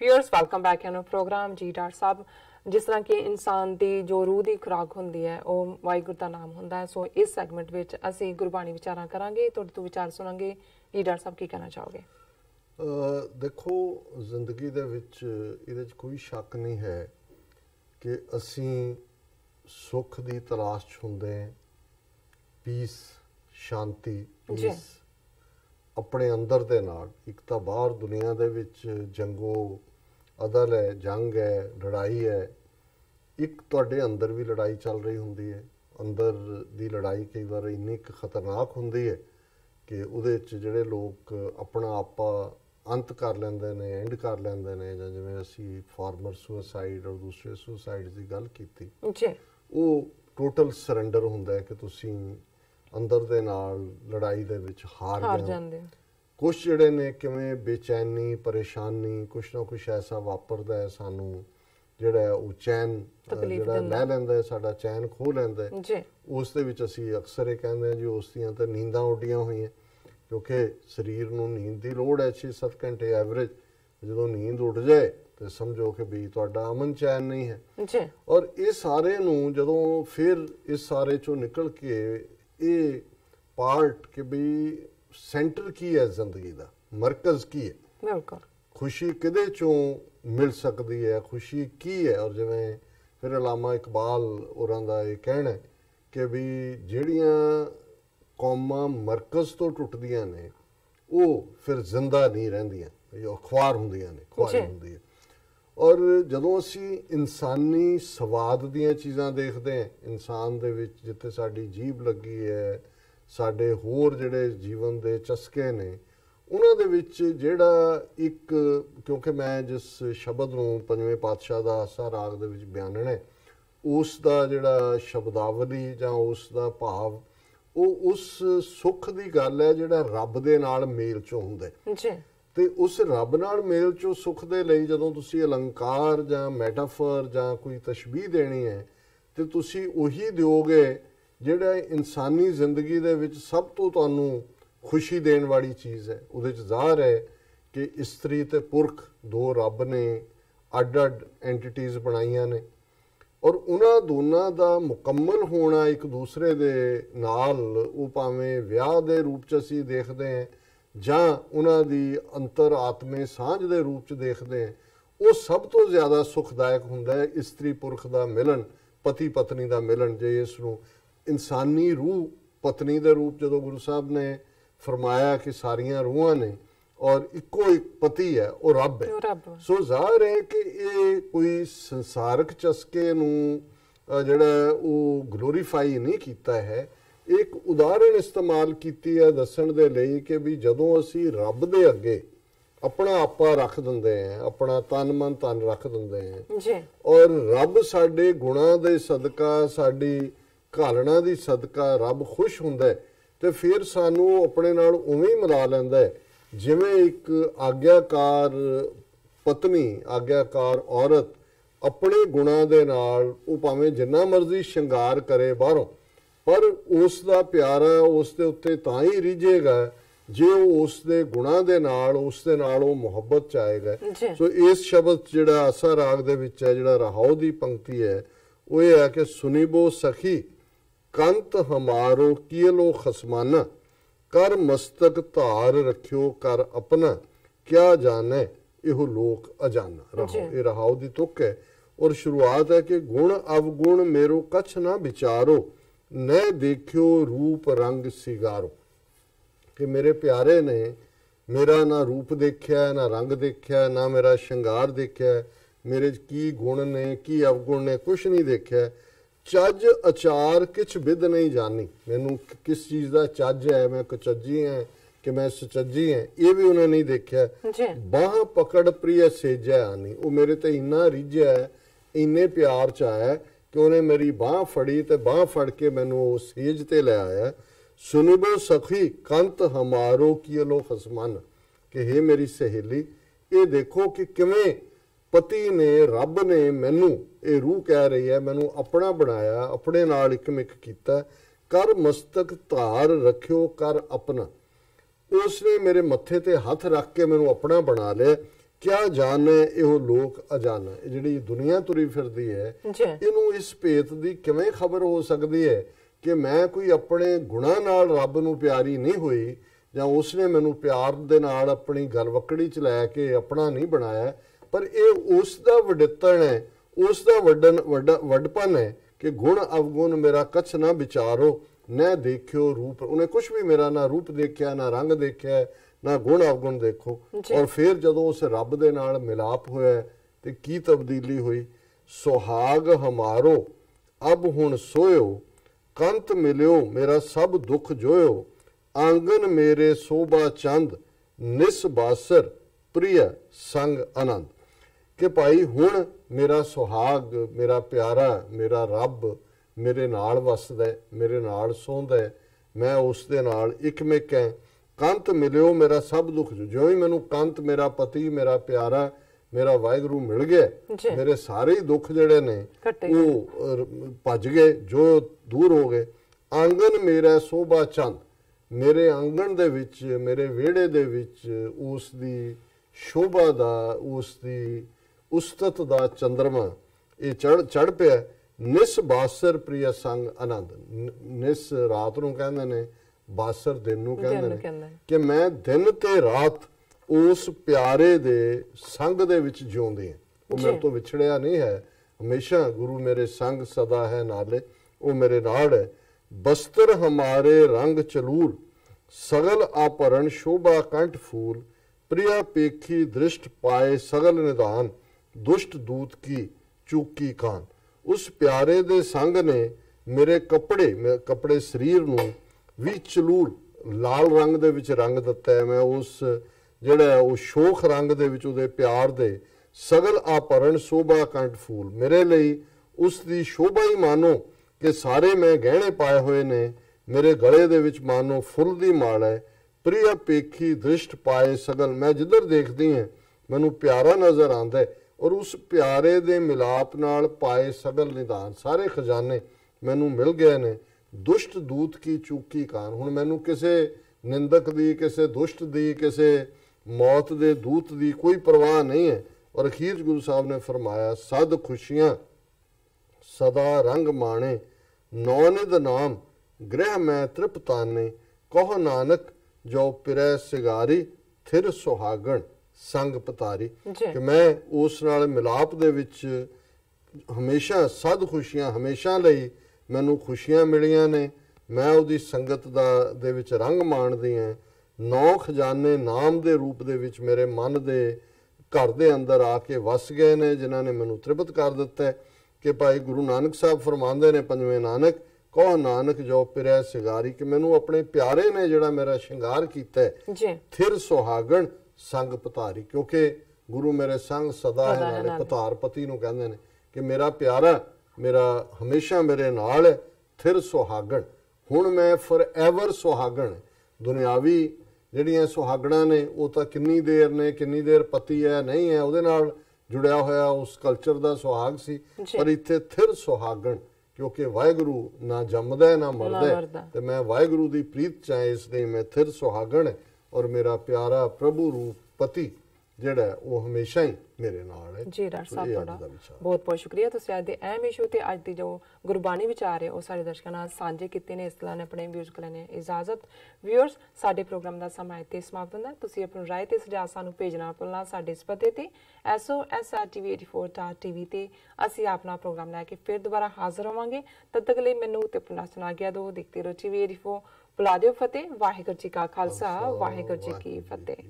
Viewers welcome back है programme जी doctor साहब जिस तरह कि इंसान की जो रूह की खुराक होंदी है वह वाहिगुरू का नाम होंदा है। सो इस सैगमेंट में असी गुरबाणी विचारां करांगे तो विचार सुनांगे। जी डॉक्टर साहब की कहना चाहोगे? देखो जिंदगी दे विच इहदे च कोई शक नहीं है कि असी सुख की तलाश च हुंदे हैं, पीस शांति पीस अपने अंदर दे नाल। एक तो बाहर दुनिया दे विच जंगो अदल है, जंग है, लड़ाई है। एक तुहाडे अंदर भी लड़ाई चल रही हुंदी है। अंदर दी लड़ाई कई बार इन्नी खतरनाक हुंदी है कि उहदे च जिहड़े लोग अपना आपा अंत कर लेंदे ने, एंड कर लेंदे ने, जां जिवें असीं फार्मर सुसाइड और दूसरे सुसाइड की गल कीती, वो टोटल सरैंडर हुंदा है कि तुसीं अंदर दे नाल लड़ाई दे विच हार जांदे। कुछ जिहड़े ने किवें बेचैनी परेशानी कुछ ना कुछ ऐसा वापरदा है सानू जिहड़ा वो चैन जिहड़ा लै लैंदा है, साडा चैन खो लैंदा है। उस दे विच असीं अक्सर ये कहंदे हां जी उस दियां तां नींदां उड्डियां होईयां, क्योंकि शरीर नूं नींद की लोड़ है 6-7 घंटे एवरेज। जदों नींद उड़ जाए तो समझो कि भी तुहाडा अमन चैन नहीं है। और ये सारे नूं जदों फिर इस सारे चों निकल के ये पार्ट कि भी सेंटर की है जिंदगी का, मरकज की है, बिल्कुल खुशी किदे चों मिल सकती है, खुशी की है। और जिवें फिर अलामा इकबाल होरां दा ये कहना है कि भी जिहड़ियां कौमां मरकज तो टुटदियां ने वो फिर जिंदा नहीं रहिंदियां, ख्वार हुंदियां ने, ख्वारी हुंदी है। और जदों असीं इंसानी स्वाद दीयां चीज़ां देखते हैं, इंसान दे विच जिथे साडी जीभ लगी है, साडे होर जिहड़े जीवन दे चस्के ने, उन्हां दे विच जिहड़ा एक, क्योंकि मैं जिस शब्द नूं पंजवें पातशाह दा आसा राग दे विच बयानना है, उस दा जिहड़ा शब्दावली जां उस दा भाव वो उस सुख दी गल है जिहड़ा रब दे नाल मेल चों हुंदा है। ते उस रब नाल मेल चो सुख दे लई जदों तुसीं अलंकार जां मैटाफर जां कोई तशबीह देनी है तो तुसीं उही दिओगे जिहड़ा इंसानी जिंदगी दे विच सब तो तुहानूं खुशी देण वाली चीज़ है। उहदे च ज़ाहिर है कि स्त्री ते पुरख दो रब ने अड्ड अड्ड एंटिटीज़ बनाईयां ने और उन्हां दोनां दा मुकम्मल होना एक दूसरे दे नाल वो भावें विआह दे रूप च असीं देखदे हैं जां उन्हां दी अंतर आत्मे सांझ दे रूप च देखते हैं, वो सब तो ज़्यादा सुखदायक हुंदा है स्त्री पुरख दा मिलन, पति पत्नी दा मिलन। जे इसनूं इंसानी रूह पत्नी दे रूप जदों गुरु साहब ने फरमाया कि सारियां रूहां ने और इक्को एक पति है वो रब है। सो ज़ाहिर है कि ये कोई संसारक चस्के नूं जिहड़ा वो ग्लोरीफाई नहीं कीता है। एक उदाहरण इस्तेमाल की है दसन दे लई कि भी जदों असी रब दे अगे अपना आपा रख दिंदे हैं, अपना तन मन धन रख दिंदे हैं और रब साडे गुणां दे सदका साडी घालना दी सदका रब खुश हुंदा है ते फिर सानू अपने नाल उवें ही मिला लैंदा है जिवें एक आग्याकार पत्नी आग्याकार औरत अपने गुणां दे नाल वो भावें जिन्ना मर्जी शंगार करे बाहरों, पर उस दा प्यारा उस दे उत्ते तां ही रिझेगा जे उस दे गुणां दे नाल उस दे नाल वो मुहब्बत च आएगा। सो इस शब्द जिहड़ा आसा राग दे विच है, जिहड़ा रहाओ दी पंक्ति है, वो ये है कि सुनिबो सखी कंत हमारो कियलो खसमाना कर मस्तक धार रखियो कर अपना क्या जाने इहो लोक अजाना। रहाओ ये रहाओ दी तुक है और शुरुआत है कि गुण अवगुण मेरो कछ ना विचारो न देखियो रूप रंग सिगारो। कि मेरे प्यारे ने मेरा ना रूप देखिया ना रंग देखिया ना मेरा श्रृंगार देखिया, मेरे की गुण ने की अवगुण ने कुछ नहीं देखिया। चज अचार किछ विद नहीं जानी, मैनू किस चीज़ का चज है, मैं कचजी है कि मैं सचजी है, ये भी उन्हें नहीं देखिया। बाह पकड़ प्रिय सेजा आनी, वो मेरे ते इन्ना रिझिया है, इन्ने प्यार च आया कि उन्हें मेरी बाह फड़ी तो बाह फड़ के मैनू सेज ते ले आया। सुनिबो सखी कंत हमारो कियलो खसमान, कि हे मेरी सहेली ये देखो कि किवें पति ने रब ने मैनू ये रूह कह रही है मैनू अपना बनाया, अपने नाल इकमिक कीता। कर मस्तक धार रखियो कर अपना, उसने मेरे मत्थे ते हथ रख के मैनू अपना बना लिया। ਕਿਆ ਜਾਣੇ ਇਹੋ ਲੋਕ ਅਜਾਣਾ। ਇਹ ਜਿਹੜੀ ਦੁਨੀਆ ਤੁਰੀ ਫਿਰਦੀ ਹੈ ਇਹਨੂੰ ਇਸ ਭੇਤ ਦੀ ਕਿਵੇਂ ਖਬਰ ਹੋ ਸਕਦੀ ਹੈ ਕਿ ਮੈਂ ਕੋਈ ਆਪਣੇ ਗੁਣਾਂ ਨਾਲ ਰੱਬ ਨੂੰ ਪਿਆਰੀ ਨਹੀਂ ਹੋਈ, ਜਾਂ ਉਸਨੇ ਮੈਨੂੰ ਪਿਆਰ ਦੇ ਨਾਲ ਆਪਣੀ ਗਲਵਕੜੀ ਚ ਲੈ ਕੇ ਆਪਣਾ ਨਹੀਂ ਬਣਾਇਆ, ਪਰ ਇਹ ਉਸ ਦਾ ਵਡਿੱਤਣ ਹੈ, ਉਸ ਦਾ ਵੱਡਪਨ ਹੈ ਕਿ ਗੁਣ ਅਵਗੁਣ ਮੇਰਾ ਕਛ ਨਾ ਵਿਚਾਰੋ, ਨਾ ਦੇਖਿਓ ਰੂਪ। ਉਹਨੇ ਕੁਛ ਵੀ ਮੇਰਾ ਨਾ ਰੂਪ ਦੇਖਿਆ, ਨਾ ਰੰਗ ਦੇਖਿਆ, ਨਾ ਗੁਣ ਅਵਗੁਣ ਦੇਖੋ। ਔਰ ਫਿਰ ਜਦੋਂ ਉਸ ਰੱਬ ਦੇ ਨਾਲ ਮਿਲਾਪ ਹੋਇਆ ਤੇ ਕੀ ਤਬਦੀਲੀ ਹੋਈ। ਸੁਹਾਗ ਹਮਾਰੋ ਅਬ ਹੁਣ ਸੋਇਓ, ਕੰਤ ਮਿਲਿਓ ਮੇਰਾ ਸਭ ਦੁੱਖ ਜੋਇਓ, ਆਂਗਨ ਮੇਰੇ ਸੋਭਾ ਚੰਦ ਨਿਸ ਬਾਸਰ ਪ੍ਰਿਯ ਸੰਗ ਆਨੰਦ। ਕਿ ਭਾਈ ਹੁਣ ਮੇਰਾ ਸੁਹਾਗ, ਮੇਰਾ ਪਿਆਰਾ, ਮੇਰਾ ਰੱਬ ਮੇਰੇ ਨਾਲ ਵਸਦਾ, ਮੇਰੇ ਨਾਲ ਸੌਂਦਾ, ਮੈਂ ਉਸ ਦੇ ਨਾਲ ਇਕਮਿਕ ਹੈ। ਕੰਤ ਮਿਲਿਓ ਮੇਰਾ ਸਭ ਦੁੱਖ, ਜਿਉਂ ਹੀ ਮੈਨੂੰ ਕੰਤ ਮੇਰਾ ਪਤੀ, ਮੇਰਾ ਪਿਆਰਾ, ਮੇਰਾ ਵਾਹਿਗੁਰੂ ਮਿਲ ਗਿਆ, ਮੇਰੇ ਸਾਰੇ ਹੀ ਦੁੱਖ ਜਿਹੜੇ ਨੇ ਉਹ ਭੱਜ ਗਏ, ਜੋ ਦੂਰ ਹੋ ਗਏ। ਆਂਗਨ ਮੇਰਾ ਸੋਭਾ ਚੰਦ, ਮੇਰੇ ਆਂਗਣ ਦੇ ਵਿੱਚ, ਮੇਰੇ ਵਿਹੜੇ ਦੇ ਵਿੱਚ ਉਸ ਦੀ ਸ਼ੋਭਾ ਦਾ, ਉਸ ਦੀ ਉਸਤਤ ਦਾ ਚੰਦਰਮਾ ਇਹ ਚੜ ਪਿਆ। ਨਿਸ ਬਾਸਰ ਪ੍ਰਿਯ ਸੰਗ ਆਨੰਦ। ਨਿਸ ਰਾਤ ਨੂੰ ਕਹਿੰਦੇ ਨੇ, ਬਾਸਰ ਦਿਨ ਨੂੰ ਕਹਿੰਦੇ ਨੇ, ਕਿ ਮੈਂ ਦਿਨ ਤੇ ਰਾਤ ਉਸ ਪਿਆਰੇ ਦੇ ਸੰਗ ਦੇ ਵਿੱਚ ਜਿਉਂਦੇ ਹਾਂ। ਉਹ ਮੇਰੇ ਤੋਂ ਵਿਛੜਿਆ ਨਹੀਂ ਹੈ, ਹਮੇਸ਼ਾ ਗੁਰੂ ਮੇਰੇ ਸੰਗ ਸਦਾ ਹੈ ਨਾਲੇ, ਉਹ ਮੇਰੇ ਨਾਲ ਹੈ। ਬਸਤਰ ਹਮਾਰੇ ਰੰਗ ਚਲੂਰ, ਸਗਲ ਆਪਰਨ ਸ਼ੋਭਾ ਕੰਠ ਫੂਲ, ਪ੍ਰਿਆ ਪੇਖੀ ਦ੍ਰਿਸ਼ਟ ਪਾਏ ਸਗਲ ਨਿਦਾਨ, ਦੁਸ਼ਟ ਦੂਤ ਕੀ ਚੂਕੀ ਕਾਨ। ਉਸ ਪਿਆਰੇ ਦੇ ਸੰਗ ਨੇ ਮੇਰੇ ਕੱਪੜੇ ਸਰੀਰ ਨੂੰ ਵੀ ਚਲੂਰ ਲਾਲ ਰੰਗ ਦੇ ਵਿੱਚ ਰੰਗ ਦਿੱਤਾ ਹੈ। ਮੈਂ ਉਸ ਜਿਹੜਾ ਉਹ ਸ਼ੋਖ ਰੰਗ ਦੇ ਵਿੱਚ ਉਹਦੇ ਪਿਆਰ ਦੇ ਸਗਲ ਆਪਰਨ ਸ਼ੋਭਾ ਕੰਠ ਫੂਲ, ਮੇਰੇ ਲਈ ਉਸ ਦੀ ਸ਼ੋਭਾ ਹੀ ਮਾਨੋ ਕਿ ਸਾਰੇ ਮੈਂ ਗਹਿਣੇ ਪਾਏ ਹੋਏ ਨੇ, ਮੇਰੇ ਗਲੇ ਦੇ ਵਿੱਚ ਮਾਨੋ ਫੁੱਲ ਦੀ ਮਾਲ ਹੈ। ਪ੍ਰਿਯ ਪੇਖੀ ਦ੍ਰਿਸ਼ਟ ਪਾਏ ਸਗਲ, ਮੈਂ ਜਿੱਧਰ ਦੇਖਦੀ ਹਾਂ ਮੈਨੂੰ ਪਿਆਰਾ ਨਜ਼ਰ ਆਉਂਦਾ ਹੈ। ਔਰ ਉਸ ਪਿਆਰੇ ਦੇ ਮਿਲਾਪ ਨਾਲ ਪਾਏ ਸਗਲ ਨਿਦਾਨ, ਸਾਰੇ ਖਜ਼ਾਨੇ ਮੈਨੂੰ ਮਿਲ ਗਏ ਨੇ। ਦੁਸ਼ਟ ਦੂਤ ਕੀ ਚੂਕੀ ਕਾਨ, ਹੁਣ ਮੈਨੂੰ ਕਿਸੇ ਨਿੰਦਕ ਦੀ, ਕਿਸੇ ਦੁਸ਼ਟ ਦੀ, ਕਿਸੇ ਮੌਤ ਦੇ ਦੂਤ ਦੀ ਕੋਈ ਪਰਵਾਹ ਨਹੀਂ ਹੈ। ਔਰ ਅਖੀਰ ਗੁਰੂ ਸਾਹਿਬ ਨੇ ਫਰਮਾਇਆ, ਸਦ ਖੁਸ਼ੀਆਂ ਸਦਾ ਰੰਗ ਮਾਣੇ, ਨੌਨਿਦ ਨਾਮ ਗ੍ਰਹਿ ਮੈਂ ਤ੍ਰਿਪਤਾਨੇ, ਕਹੋ ਨਾਨਕ ਜੋ ਪਿਰੈ ਸਿਗਾਰੀ, ਥਿਰ ਸੁਹਾਗਣ ਸੰਗ ਪਤਾਰੀ। ਕਿ ਮੈਂ ਉਸ ਨਾਲ ਮਿਲਾਪ ਦੇ ਵਿੱਚ ਹਮੇਸ਼ਾ ਸਦ ਖੁਸ਼ੀਆਂ, ਹਮੇਸ਼ਾ ਲਈ ਮੈਨੂੰ ਖੁਸ਼ੀਆਂ ਮਿਲੀਆਂ ਨੇ, ਮੈਂ ਉਹਦੀ ਸੰਗਤ ਦੇ ਵਿੱਚ ਰੰਗ ਮਾਣਦੀ ਹਾਂ। 9 ਖਜ਼ਾਨੇ ਨਾਮ ਦੇ ਰੂਪ ਦੇ ਵਿੱਚ ਮੇਰੇ ਮਨ ਦੇ ਘਰ ਦੇ ਅੰਦਰ ਆ ਕੇ ਵਸ ਗਏ ਨੇ, ਜਿਨ੍ਹਾਂ ਨੇ ਮੈਨੂੰ ਤ੍ਰਿਪਤ ਕਰ ਦਿੱਤਾ। ਕਿ ਭਾਈ ਗੁਰੂ ਨਾਨਕ ਸਾਹਿਬ ਫਰਮਾਉਂਦੇ ਨੇ, ਪੰਜਵੇਂ ਨਾਨਕ ਕਹੋ ਨਾਨਕ ਜੋ ਪਿਰੈ ਸਿਗਾਰੀ, ਕਿ ਮੈਨੂੰ ਆਪਣੇ ਪਿਆਰੇ ਨੇ ਜਿਹੜਾ ਮੇਰਾ ਸ਼ਿੰਗਾਰ ਕੀਤਾ, ਥਿਰ ਸੁਹਾਗਣ ਸੰਗ ਪਤਾਰੀ। ਕਿਉਂਕਿ ਗੁਰੂ ਮੇਰੇ ਸੰਗ ਸਦਾ ਹੈ ਨਾਲੇ, ਪਤਾਰ ਪਤੀ ਨੂੰ ਕਹਿੰਦੇ ਨੇ ਕਿ ਮੇਰਾ ਪਿਆਰਾ ਮੇਰਾ ਹਮੇਸ਼ਾ ਮੇਰੇ ਨਾਲ ਹੈ। ਥਿਰ ਸੁਹਾਗਣ, ਹੁਣ ਮੈਂ ਫੋਰਐਵਰ ਸੁਹਾਗਣ। ਦੁਨਿਆਵੀ ਜਿਹੜੀਆਂ ਸੁਹਾਗਣਾਂ ਨੇ ਉਹ ਤਾਂ ਕਿੰਨੀ ਦੇਰ ਨੇ, ਕਿੰਨੀ ਦੇਰ ਪਤੀ ਹੈ ਨਹੀਂ ਹੈ ਉਹਦੇ ਨਾਲ ਜੁੜਿਆ ਹੋਇਆ, ਉਸ ਕਲਚਰ ਦਾ ਸੁਹਾਗ ਸੀ। ਪਰ ਇੱਥੇ ਥਿਰ ਸੁਹਾਗਣ, ਕਿਉਂਕਿ ਵਾਹਿਗੁਰੂ ਨਾ ਜੰਮਦਾ ਨਾ ਮਰਦਾ, ਤੇ ਮੈਂ ਵਾਹਿਗੁਰੂ ਦੀ ਪ੍ਰੀਤ ਚਾਹੇ, ਇਸ ਲਈ ਮੈਂ ਥਿਰ ਸੁਹਾਗਣ। ਔਰ ਮੇਰਾ ਪਿਆਰਾ ਪ੍ਰਭੂ ਰੂਪ ਪਤੀ ਜਿਹੜਾ ਉਹ ਹਮੇਸ਼ਾ ਹੀ ਮੇਰੇ ਨਾਲ ਹੈ। ਜੀ ਡਾਕਟਰ ਸਾਹਿਬ, ਤੁਹਾਡਾ ਬਹੁਤ ਬਹੁਤ ਸ਼ੁਕਰੀਆ। ਤੁਸੀਂ ਅੱਜ ਦੇ ਅਹਿਮ ਇਸ਼ੂ ਤੇ ਅੱਜ ਦੀ ਜੋ ਗੁਰਬਾਣੀ ਵਿਚਾਰ ਹੈ ਉਹ ਸਾਡੇ ਦਰਸ਼ਕਾਂ ਨਾਲ ਸਾਂਝੇ ਕੀਤੇ ਨੇ। ਇਸ ਤਰ੍ਹਾਂ ਨੇ ਆਪਣੇ ਵਿਊਜ਼ ਕੋਲ ਨੇ ਇਜਾਜ਼ਤ। ਵਿਊਅਰਸ, ਸਾਡੇ ਪ੍ਰੋਗਰਾਮ ਦਾ ਸਮਾਂ ਇੱਥੇ ਸਮਾਪਤ ਹੁੰਦਾ। ਤੁਸੀਂ ਆਪਣੀ ਰਾਏ ਤੇ ਸੁਝਾਅ ਸਾਨੂੰ ਭੇਜਣਾ ਭੁੱਲਣਾ ਸਾਡੇ ਇਸ ਪਤੇ ਤੇ SOS@tv84.tv ਤੇ। ਅਸੀਂ ਆਪਣਾ ਪ੍ਰੋਗਰਾਮ ਲੈ ਕੇ ਫਿਰ ਦੁਬਾਰਾ ਹਾਜ਼ਰ ਹੋਵਾਂਗੇ। ਤਦ ਤੱਕ ਲਈ ਮੈਨੂੰ ਤੇ ਆਪਣਾ ਸੁਣਾ ਗਿਆ ਦੋ। ਦੇਖਦੇ ਰਹੋ TV84। ਬੁਲਾ ਦਿਓ ਫਤਿਹ। ਵਾਹਿਗੁਰੂ ਜੀ ਕਾ ਖਾਲਸਾ, ਵਾਹਿਗੁਰੂ ਜੀ ਕੀ ਫਤਿਹ।